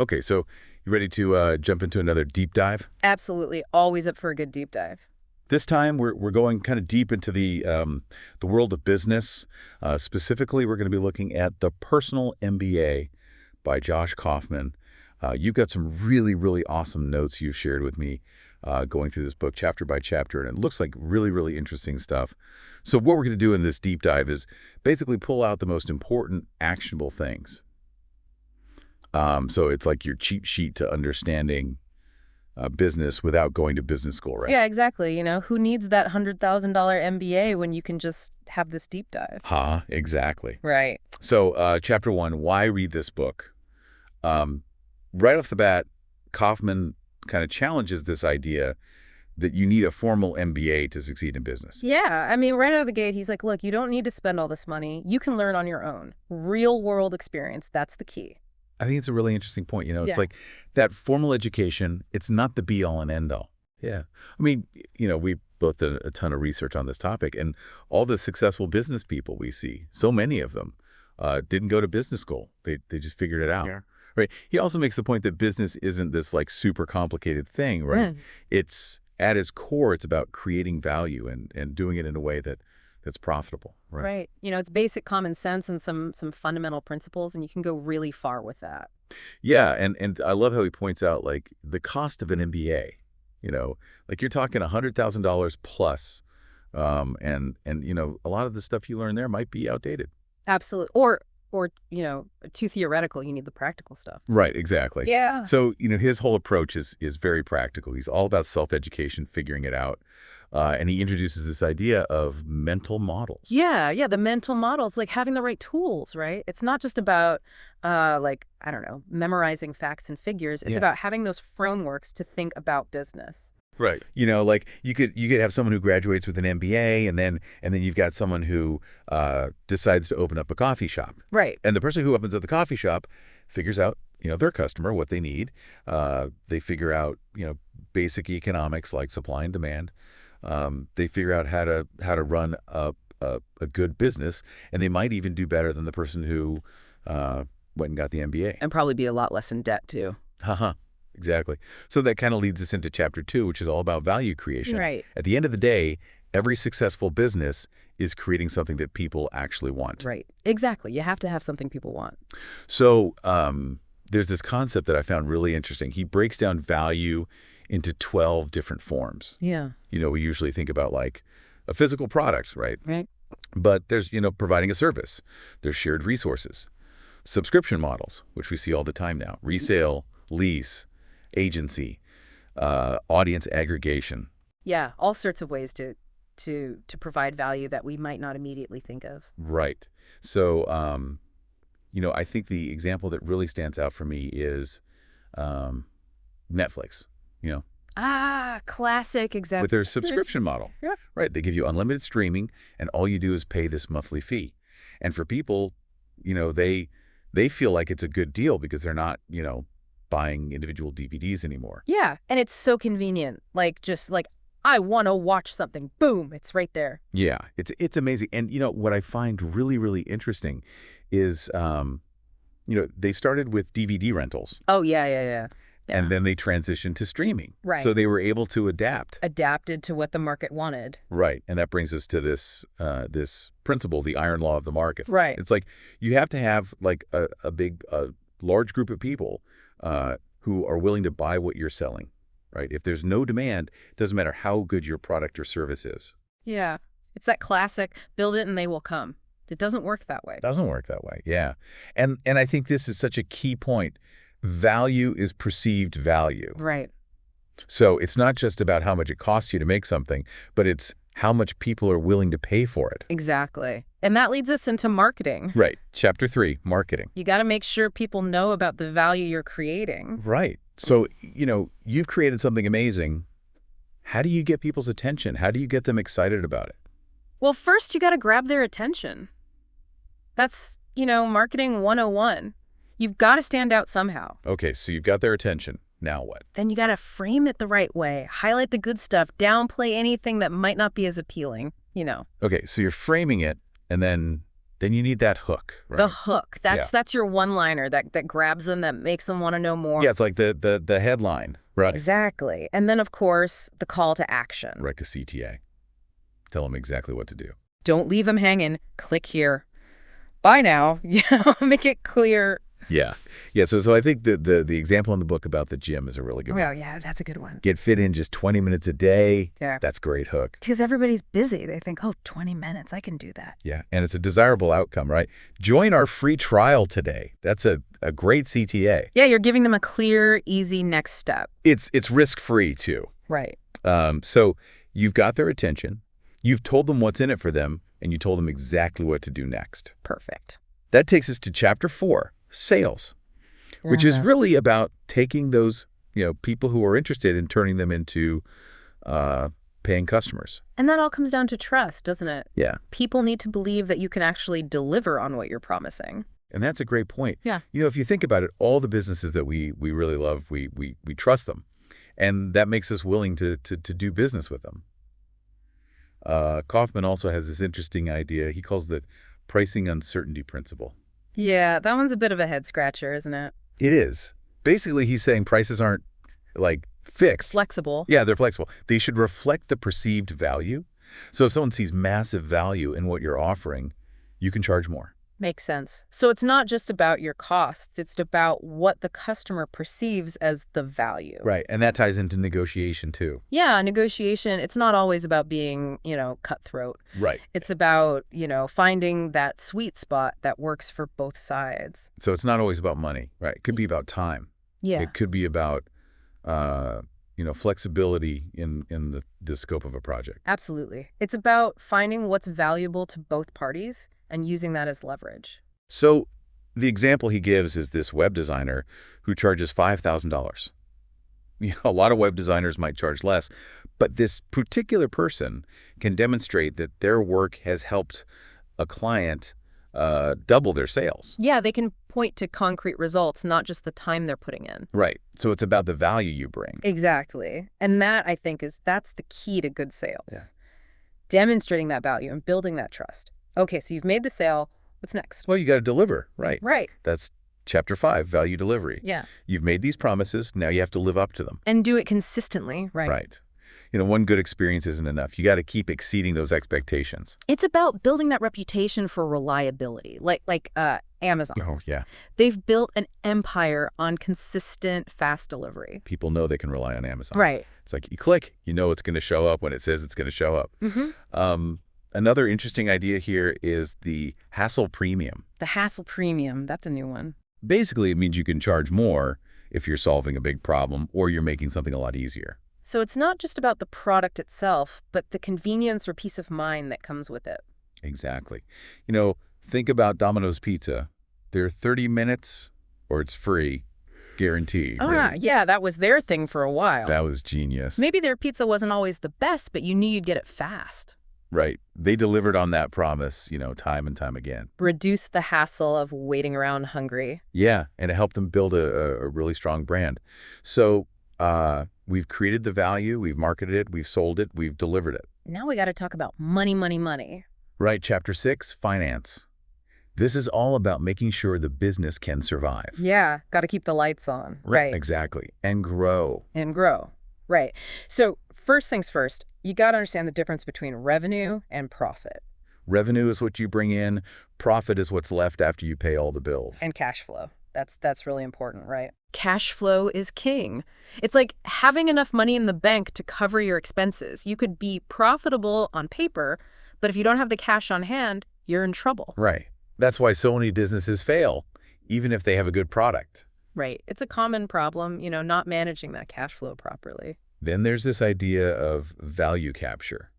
Okay, so you ready to jump into another deep dive? Absolutely. Always up for a good deep dive. This time we're going kind of deep into the world of business. Specifically, we're going to be looking at The Personal MBA by Josh Kaufman. You've got some really, really awesome notes you've shared with me going through this book chapter by chapter, and it looks like really, really interesting stuff. So what we're going to do in this deep dive is basically pull out the most important actionable things. So it's like your cheat sheet to understanding business without going to business school, right? Yeah, exactly. Who needs that $100,000 MBA when you can just have this deep dive? Exactly. Right. So chapter one, why read this book? Right off the bat, Kaufman kind of challenges this idea that you need a formal MBA to succeed in business. Yeah, I mean, right out of the gate, he's like, look, you don't need to spend all this money. You can learn on your own. Real world experience, that's the key. I think it's a really interesting point. It's Yeah. like that formal education, it's not the be-all and end-all. Yeah. I mean, we both did a ton of research on this topic, and all the successful business people we see, so many of them, didn't go to business school. They just figured it out. Yeah. Right. He also makes the point that business isn't this like super complicated thing, right? It's at its core, it's about creating value and doing it in a way that's profitable, right? Right. It's basic common sense and some fundamental principles, and you can go really far with that. Yeah, and I love how he points out like the cost of an MBA, like you're talking $100,000 plus, and a lot of the stuff you learn there might be outdated. Absolutely. Or too theoretical. You need the practical stuff. Right, exactly. Yeah. So, his whole approach is very practical. He's all about self-education, figuring it out. And he introduces this idea of mental models. Yeah, the mental models, like having the right tools, right? It's not just about, like, I don't know, memorizing facts and figures. It's Yeah. about having those frameworks to think about business. Right. Like you could have someone who graduates with an MBA, and then you've got someone who decides to open up a coffee shop. Right. And the person who opens up the coffee shop figures out, their customer, what they need. They figure out, basic economics like supply and demand. They figure out how to run a good business, and they might even do better than the person who went and got the MBA. And probably be a lot less in debt, too. Exactly. So that kind of leads us into chapter 2, which is all about value creation. Right. At the end of the day, every successful business is creating something that people actually want. Right. Exactly. You have to have something people want. So there's this concept that I found really interesting. He breaks down value into 12 different forms. Yeah. We usually think about like a physical product, right? Right. But there's, providing a service. There's shared resources. Subscription models, which we see all the time now. Resale, lease, agency, audience aggregation. Yeah, all sorts of ways to provide value that we might not immediately think of. Right. So, I think the example that really stands out for me is Netflix, Classic example. with their subscription model. Yeah. Right. They give you unlimited streaming, and all you do is pay this monthly fee. And for people, they feel like it's a good deal because they're not, buying individual DVDs anymore. Yeah, and it's so convenient. Like, just like, I want to watch something. Boom, it's right there. Yeah, it's amazing. And, what I find really, really interesting is, they started with DVD rentals. Oh, yeah. And then they transitioned to streaming. Right. So they were able to adapt. Adapted to what the market wanted. Right. And that brings us to this principle, the iron law of the market. Right. It's like you have to have like a large group of people who are willing to buy what you're selling, right? If there's no demand, it doesn't matter how good your product or service is. Yeah. It's that classic, build it and they will come. It doesn't work that way. It doesn't work that way, yeah. And I think this is such a key point. Value is perceived value. Right. So it's not just about how much it costs you to make something, but it's how much people are willing to pay for it. Exactly. And that leads us into marketing. Right. Chapter 3, marketing. You got to make sure people know about the value you're creating. Right. So, you've created something amazing. How do you get people's attention? How do you get them excited about it? Well, first you got to grab their attention. That's, marketing 101. You've got to stand out somehow. Okay, so you've got their attention. Now what? Then you got to frame it the right way. Highlight the good stuff. Downplay anything that might not be as appealing, Okay, so you're framing it, and then Then you need that hook, The right? hook. Yeah. That's your one-liner that grabs them, that makes them want to know more. Yeah, it's like the headline. Right. Exactly. And then, of course, the call to action. Like a CTA. Tell them exactly what to do. Don't leave them hanging. Click here. Buy now. Yeah, make it clear. Yeah. Yeah, so I think the example in the book about the gym is a really good one. Well, yeah, that's a good one. Get fit in just 20 minutes a day. Yeah. That's great hook. Because everybody's busy. They think, oh, 20 minutes, I can do that. Yeah, and it's a desirable outcome, right? Join our free trial today. That's a great CTA. Yeah, you're giving them a clear, easy next step. It's risk-free, too. Right. So you've got their attention, you've told them what's in it for them, and you told them exactly what to do next. Perfect. That takes us to Chapter 4, sales, which is really about taking those people who are interested and turning them into paying customers. And that all comes down to trust, doesn't it? Yeah. People need to believe that you can actually deliver on what you're promising. And that's a great point. Yeah. If you think about it, all the businesses that we really love, we trust them. And that makes us willing to do business with them. Kaufman also has this interesting idea. He calls the pricing uncertainty principle. Yeah, that one's a bit of a head scratcher, isn't it? It is. Basically, he's saying prices aren't like fixed. Flexible. Yeah, they're flexible. They should reflect the perceived value. So if someone sees massive value in what you're offering, you can charge more. Makes sense. So it's not just about your costs. It's about what the customer perceives as the value. Right. And that ties into negotiation, too. Yeah, negotiation, it's not always about being, cutthroat. Right. It's about, finding that sweet spot that works for both sides. So it's not always about money, right? It could be about time. Yeah. It could be about, flexibility in the scope of a project. Absolutely. It's about finding what's valuable to both parties and using that as leverage. So the example he gives is this web designer who charges $5,000. A lot of web designers might charge less, but this particular person can demonstrate that their work has helped a client double their sales. Yeah, they can point to concrete results, not just the time they're putting in. Right. So it's about the value you bring. Exactly. And that, I think, that's the key to good sales. Yeah. Demonstrating that value and building that trust. Okay, so you've made the sale. What's next? Well, you got to deliver, right? Right. That's Chapter 5, value delivery. Yeah. You've made these promises. Now you have to live up to them. And do it consistently, right? Right. One good experience isn't enough. You got to keep exceeding those expectations. It's about building that reputation for reliability, like Amazon. Oh, yeah. They've built an empire on consistent, fast delivery. People know they can rely on Amazon. Right. It's like you click, it's going to show up when it says it's going to show up. Mm-hmm. Another interesting idea here is the hassle premium. The hassle premium, that's a new one. Basically, it means you can charge more if you're solving a big problem or you're making something a lot easier. So it's not just about the product itself, but the convenience or peace of mind that comes with it. Exactly. Think about Domino's Pizza. They're 30 minutes or it's free, guaranteed. Really. Yeah, that was their thing for a while. That was genius. Maybe their pizza wasn't always the best, but you knew you'd get it fast. Right. They delivered on that promise, time and time again. Reduce the hassle of waiting around hungry. Yeah, and it helped them build a really strong brand. So we've created the value, we've marketed it, we've sold it, we've delivered it. Now we got to talk about money, money, money. Right. Chapter 6, finance. This is all about making sure the business can survive. Yeah, got to keep the lights on. Right. Exactly. And grow. And grow. Right. So first things first, you got to understand the difference between revenue and profit. Revenue is what you bring in. Profit is what's left after you pay all the bills. And cash flow. That's really important, right? Cash flow is king. It's like having enough money in the bank to cover your expenses. You could be profitable on paper, but if you don't have the cash on hand, you're in trouble. Right. That's why so many businesses fail, even if they have a good product. Right. It's a common problem, not managing that cash flow properly. Then there's this idea of value capture.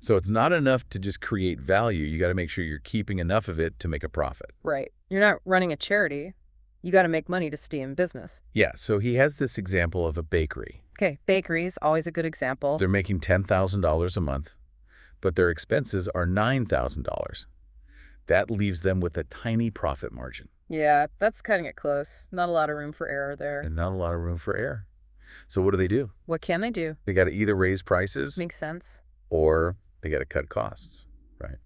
So it's not enough to just create value. You got to make sure you're keeping enough of it to make a profit. Right. You're not running a charity. You got to make money to stay in business. Yeah. So he has this example of a bakery. Okay. Bakeries, always a good example. They're making $10,000 a month, but their expenses are $9,000. That leaves them with a tiny profit margin. Yeah, that's cutting it close. Not a lot of room for error there. And not a lot of room for error. So what do? What can they do? They got to either raise prices Makes sense. or they got to cut costs, right?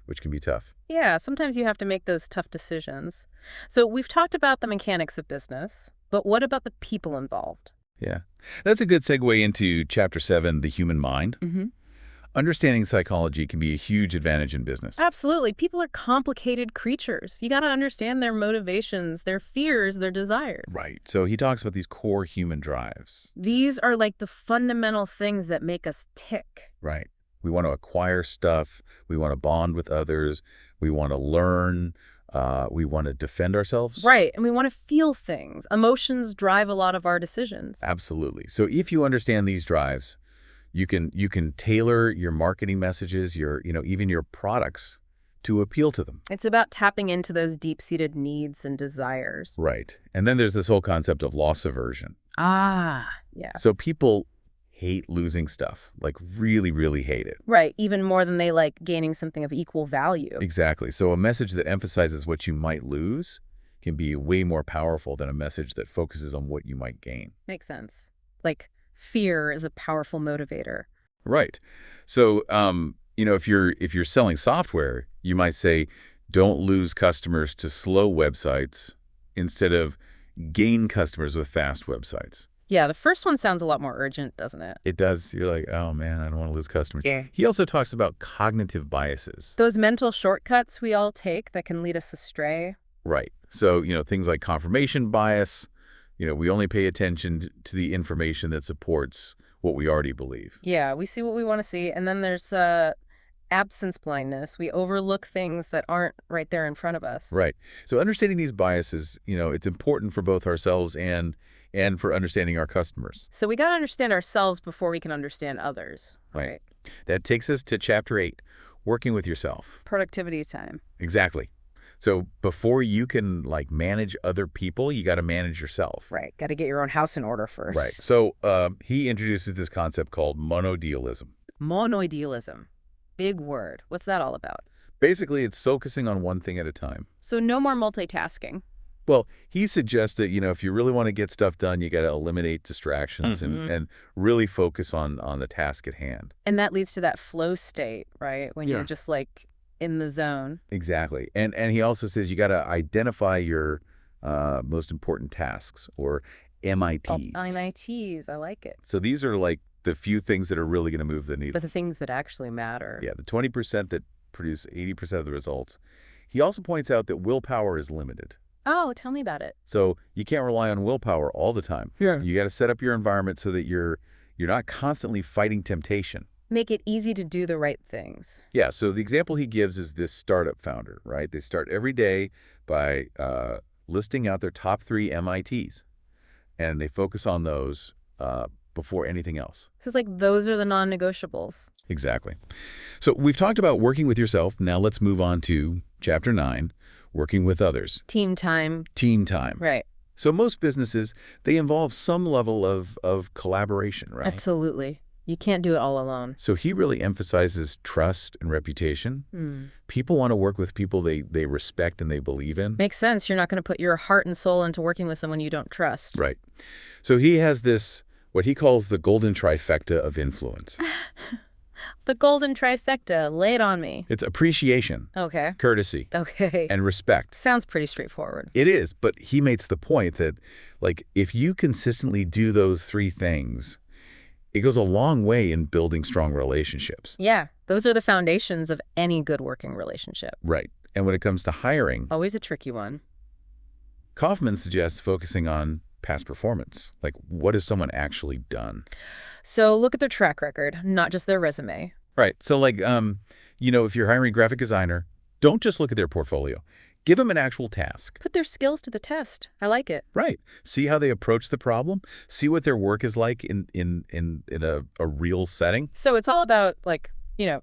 which can be tough. Yeah, sometimes you have to make those tough decisions. So we've talked about the mechanics of business, but what about the people involved? Yeah. That's a good segue into Chapter 7, the human mind. Mm-hmm. Understanding psychology can be a huge advantage in business. Absolutely. People are complicated creatures. You got to understand their motivations, their fears, their desires. Right. So he talks about these core human drives. These are like the fundamental things that make us tick. Right. We want to acquire stuff. We want to bond with others. We want to learn. We want to defend ourselves. Right. And we want to feel things. Emotions drive a lot of our decisions. Absolutely. So if you understand these drives, you can tailor your marketing messages, even your products to appeal to them. It's about tapping into those deep-seated needs and desires. Right. And then there's this whole concept of loss aversion. Ah, yeah. So people hate losing stuff, like really, really hate it. Right. Even more than they like gaining something of equal value. Exactly. So a message that emphasizes what you might lose can be way more powerful than a message that focuses on what you might gain. Makes sense. Like, fear is a powerful motivator. Right. So, if you're selling software, you might say, don't lose customers to slow websites instead of gain customers with fast websites. Yeah, the first one sounds a lot more urgent, doesn't it? It does. You're like, oh, man, I don't want to lose customers. Yeah. He also talks about cognitive biases. Those mental shortcuts we all take that can lead us astray. Right. So, things like confirmation bias, we only pay attention to the information that supports what we already believe. Yeah, we see what we want to see. And then there's absence blindness. We overlook things that aren't right there in front of us. Right. So understanding these biases, it's important for both ourselves and for understanding our customers. So we got to understand ourselves before we can understand others. Right. That takes us to Chapter 8, working with yourself. Productivity time. Exactly. So before you can manage other people, you got to manage yourself. Right. Got to get your own house in order first. Right. So he introduces this concept called monodealism. Monoidealism. Big word. What's that all about? Basically, it's focusing on one thing at a time. So no more multitasking. Well, he suggests that, if you really want to get stuff done, you got to eliminate distractions and really focus on the task at hand. And that leads to that flow state, right? When you're just in the zone. Exactly. And he also says you got to identify your most important tasks, or MITs. Oh, MITs. I like it. So these are the few things that are really going to move the needle. But the things that actually matter. Yeah, the 20% that produce 80% of the results. He also points out that willpower is limited. Oh, tell me about it. So you can't rely on willpower all the time. Yeah. You got to set up your environment so that you're not constantly fighting temptation. Make it easy to do the right things. Yeah, so the example he gives is this startup founder, right? They start every day by listing out their top 3 MITs, and they focus on those before anything else. So it's those are the non-negotiables. Exactly. So we've talked about working with yourself. Now let's move on to Chapter 9, working with others. Team time. Team time. Right. So most businesses, they involve some level of collaboration, right? Absolutely. You can't do it all alone. So he really emphasizes trust and reputation. People want to work with people they respect and they believe in. Makes sense. You're not going to put your heart and soul into working with someone you don't trust. Right. So he has this, what he calls the golden trifecta of influence. The golden trifecta. Lay it on me. It's appreciation, Okay. courtesy, Okay. and respect. Sounds pretty straightforward. It is, but he makes the point that, if you consistently do those 3 things, it goes a long way in building strong relationships. Yeah. Those are the foundations of any good working relationship. Right. And when it comes to hiring, Always a tricky one. Kaufman suggests focusing on past performance. What has someone actually done? So look at their track record, not just their resume. Right. So if you're hiring a graphic designer, don't just look at their portfolio. Give them an actual task. Put their skills to the test. I like it. Right. See how they approach the problem. See what their work is like in a real setting. So it's all about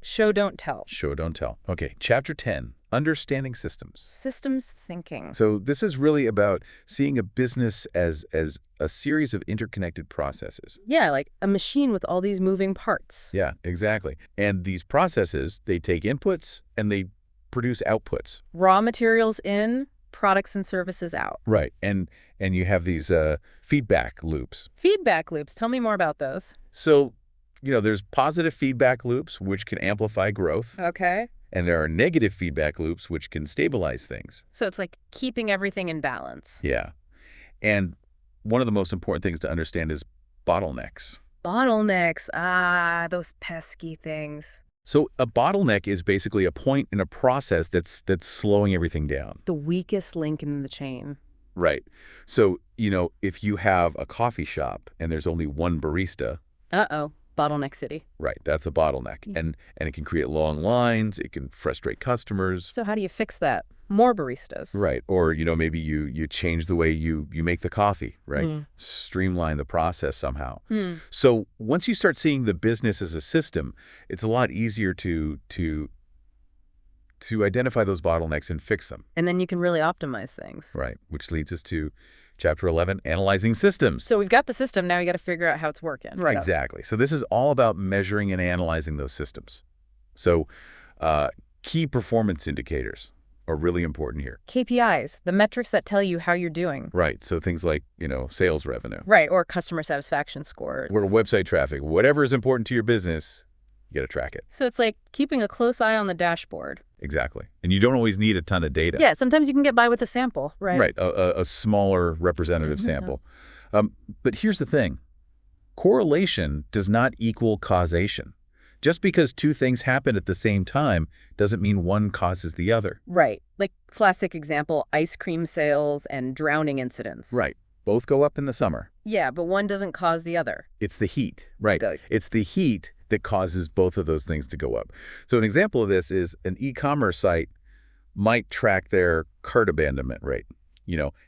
show, don't tell. Show, don't tell. Okay. Chapter 10, understanding systems. Systems thinking. So this is really about seeing a business as a series of interconnected processes. Yeah, like a machine with all these moving parts. Yeah, exactly. And these processes, they take inputs and they produce outputs. Raw materials in, products and services out. Right. And you have these feedback loops. Feedback loops. Tell me more about those. So, there's positive feedback loops, which can amplify growth. Okay. And there are negative feedback loops which can stabilize things. So it's like keeping everything in balance. Yeah. And one of the most important things to understand is bottlenecks. Bottlenecks. Ah, those pesky things. So a bottleneck is basically a point in a process that's slowing everything down. The weakest link in the chain. Right. So, if you have a coffee shop and there's only one barista, Uh-oh. Bottleneck city. right, that's a bottleneck. Yeah. And it can create long lines, it can frustrate customers. So how do you fix that? More baristas. Right. Or, maybe you change the way you make the coffee, right? Mm. Streamline the process somehow. Hmm. So once you start seeing the business as a system, it's a lot easier to identify those bottlenecks and fix them. And then you can really optimize things. Right. Which leads us to Chapter 11, Analyzing Systems. So we've got the system, now we got to figure out how it's working. Right, exactly. So this is all about measuring and analyzing those systems. So key performance indicators are really important here. KPIs, the metrics that tell you how you're doing. Right. So things like, sales revenue. Right, or customer satisfaction scores. Or website traffic. Whatever is important to your business, you got to track it. So it's like keeping a close eye on the dashboard. Exactly. And you don't always need a ton of data. Yeah, sometimes you can get by with a sample, right? Right. A smaller representative sample. But here's the thing. Correlation does not equal causation. Just because two things happen at the same time doesn't mean one causes the other. Right. Like classic example, ice cream sales and drowning incidents. Right. Both go up in the summer. Yeah, but one doesn't cause the other. It's the heat. Right. Good. It's the heat that causes both of those things to go up. So an example of this is an e-commerce site might track their cart abandonment rate.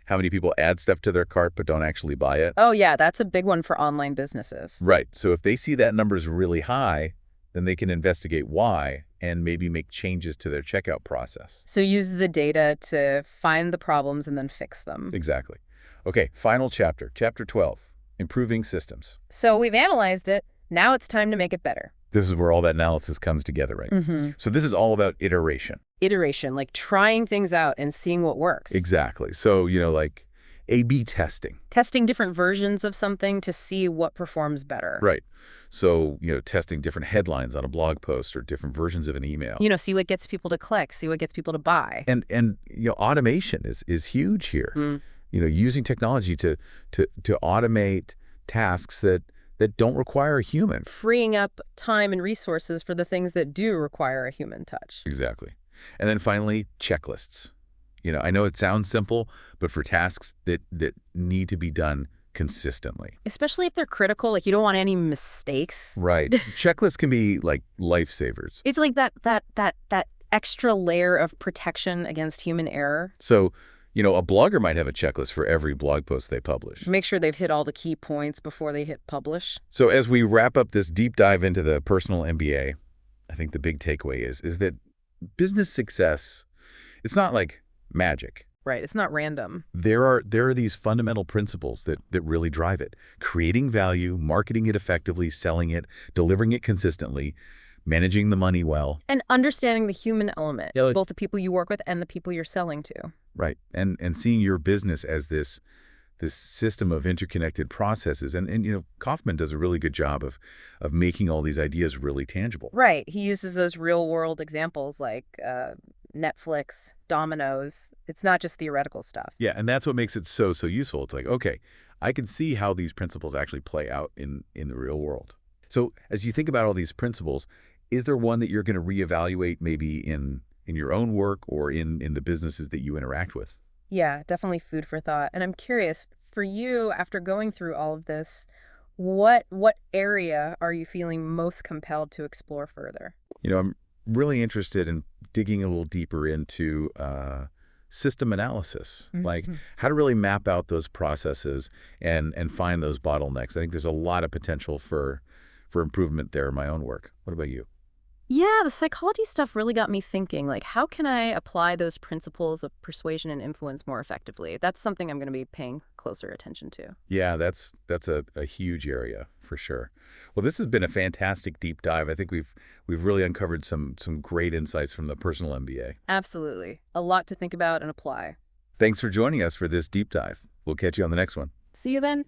How many people add stuff to their cart but don't actually buy it. Oh, yeah, that's a big one for online businesses. Right. So if they see that number's really high, then they can investigate why and maybe make changes to their checkout process. So use the data to find the problems and then fix them. Exactly. Okay, final chapter, Chapter 12, Improving Systems. So we've analyzed it. Now it's time to make it better. This is where all that analysis comes together, right? Mm-hmm. So this is all about iteration. Iteration, like trying things out and seeing what works. Exactly. So, like A/B testing. Testing different versions of something to see what performs better. Right. So, testing different headlines on a blog post or different versions of an email. See what gets people to click, see what gets people to buy. And automation is huge here. Mm. Using technology to automate tasks that don't require a human. Freeing up time and resources for the things that do require a human touch. Exactly. And then finally, checklists. I know it sounds simple, but for tasks that need to be done consistently. Especially if they're critical, like you don't want any mistakes. Right. Checklists can be like lifesavers. It's like that extra layer of protection against human error. So, a blogger might have a checklist for every blog post they publish. Make sure they've hit all the key points before they hit publish. So as we wrap up this deep dive into the personal MBA, I think the big takeaway is that business success, it's not like magic. Right. It's not random. There are these fundamental principles that really drive it. Creating value, marketing it effectively, selling it, delivering it consistently, managing the money well. And understanding the human element, Yeah, both the people you work with and the people you're selling to. Right. And seeing your business as this system of interconnected processes. And Kaufman does a really good job of making all these ideas really tangible. Right. He uses those real world examples like Netflix, Domino's. It's not just theoretical stuff. Yeah, and that's what makes it so useful. It's like, okay, I can see how these principles actually play out in the real world. So as you think about all these principles, is there one that you're going to reevaluate maybe in your own work or in the businesses that you interact with? Yeah, definitely food for thought. And I'm curious, for you, after going through all of this, what area are you feeling most compelled to explore further? I'm really interested in digging a little deeper into system analysis, like how to really map out those processes and find those bottlenecks. I think there's a lot of potential for improvement there in my own work. What about you? Yeah, the psychology stuff really got me thinking, like, how can I apply those principles of persuasion and influence more effectively? That's something I'm going to be paying closer attention to. Yeah, that's a huge area for sure. Well, this has been a fantastic deep dive. I think we've really uncovered some great insights from the personal MBA. Absolutely. A lot to think about and apply. Thanks for joining us for this deep dive. We'll catch you on the next one. See you then.